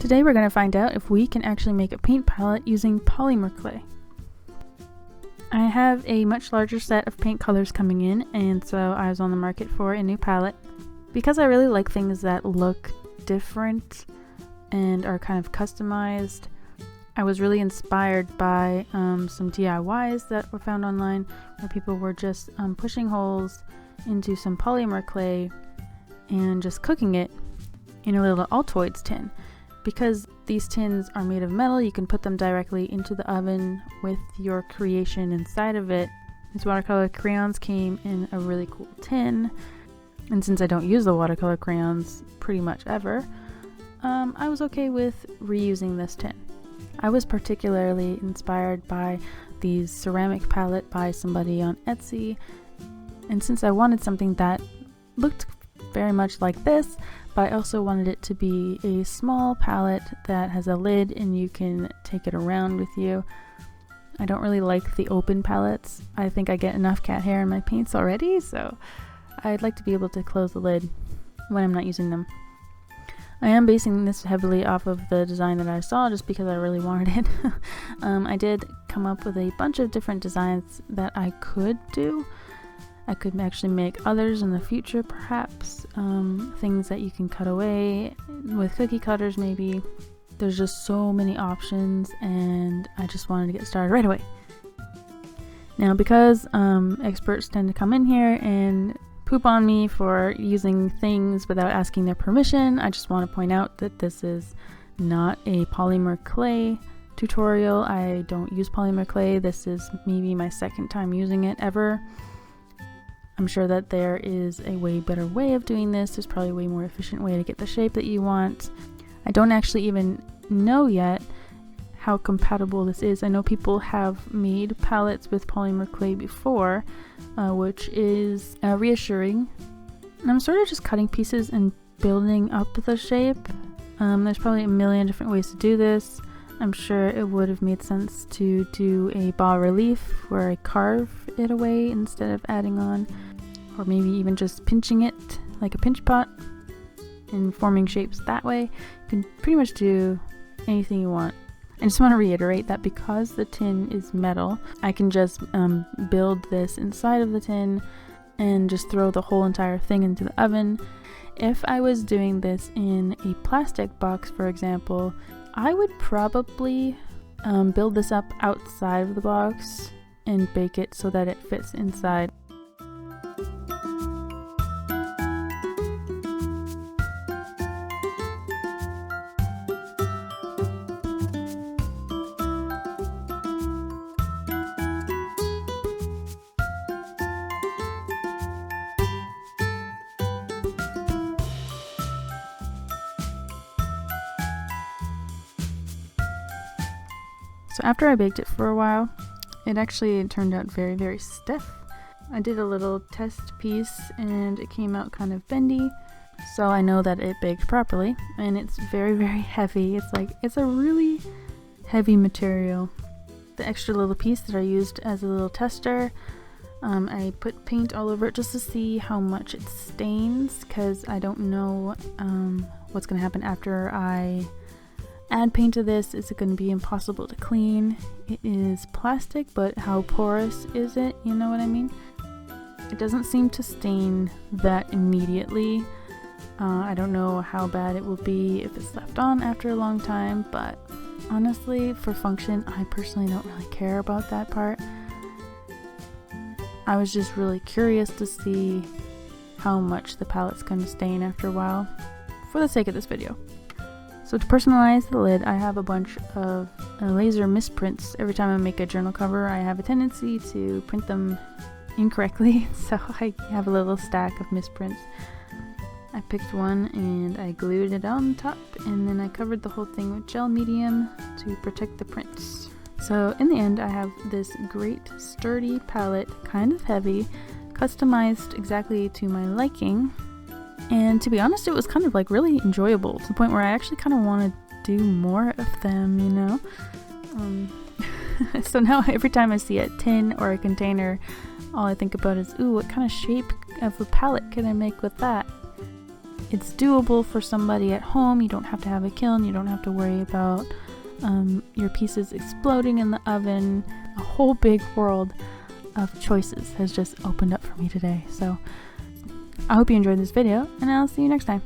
Today we're going to find out if we can actually make a paint palette using polymer clay. I have a much larger set of paint colors coming in, and so I was on the market for a new palette. Because I really like things that look different and are kind of customized, I was really inspired by some DIYs that were found online where people were just pushing holes into some polymer clay and just cooking it in a little Altoids tin. Because these tins are made of metal, you can put them directly into the oven with your creation inside of it. These watercolor crayons came in a really cool tin, and since I don't use the watercolor crayons pretty much ever, I was okay with reusing this tin. I was particularly inspired by these ceramic palette by somebody on Etsy, and since I wanted something that looked very much like this, but I also wanted it to be a small palette that has a lid and you can take it around with you. I don't really like the open palettes. I think I get enough cat hair in my paints already, so I'd like to be able to close the lid when I'm not using them. I am basing this heavily off of the design that I saw just because I really wanted it. I did come up with a bunch of different designs that I could do. I could actually make others in the future, perhaps. Things that you can cut away with cookie cutters, maybe. There's just so many options, and I just wanted to get started right away. Now, because experts tend to come in here and poop on me for using things without asking their permission, I just want to point out that this is not a polymer clay tutorial. I don't use polymer clay. This is maybe my second time using it ever. I'm sure that there is a way better way of doing this. There's probably a way more efficient way to get the shape that you want. I don't actually even know yet how compatible this is. I know people have made palettes with polymer clay before, which is reassuring. And I'm sort of just cutting pieces and building up the shape. There's probably a million different ways to do this. I'm sure it would have made sense to do a bas relief where I carve it away instead of adding on, or maybe even just pinching it like a pinch pot and forming shapes that way. You can pretty much do anything you want. I just want to reiterate that because the tin is metal, I can just build this inside of the tin and just throw the whole entire thing into the oven. If I was doing this in a plastic box, for example, I would probably build this up outside of the box and bake it so that it fits inside. So after I baked it for a while, it actually turned out very, very stiff. I did a little test piece and it came out kind of bendy, so I know that it baked properly, and it's very, very heavy. It's a really heavy material. The extra little piece that I used as a little tester, I put paint all over it just to see how much it stains, because I don't know what's going to happen after I add paint to this. Is it going to be impossible to clean? It is plastic, but how porous is it? You know what I mean? It doesn't seem to stain that immediately. I don't know how bad it will be if it's left on after a long time, but honestly, for function, I personally don't really care about that part. I was just really curious to see how much the palette's going to stain after a while, for the sake of this video. So to personalize the lid, I have a bunch of laser misprints. Every time I make a journal cover, I have a tendency to print them incorrectly, so I have a little stack of misprints. I picked one and I glued it on top, and then I covered the whole thing with gel medium to protect the prints. So in the end, I have this great sturdy palette, kind of heavy, customized exactly to my liking. And to be honest, it was kind of like really enjoyable to the point where I actually kind of want to do more of them, you know? So now every time I see a tin or a container, all I think about is, ooh, what kind of shape of a palette can I make with that? it's doable for somebody at home. You don't have to have a kiln. You don't have to worry about your pieces exploding in the oven. A whole big world of choices has just opened up for me today. So I hope you enjoyed this video, and I'll see you next time.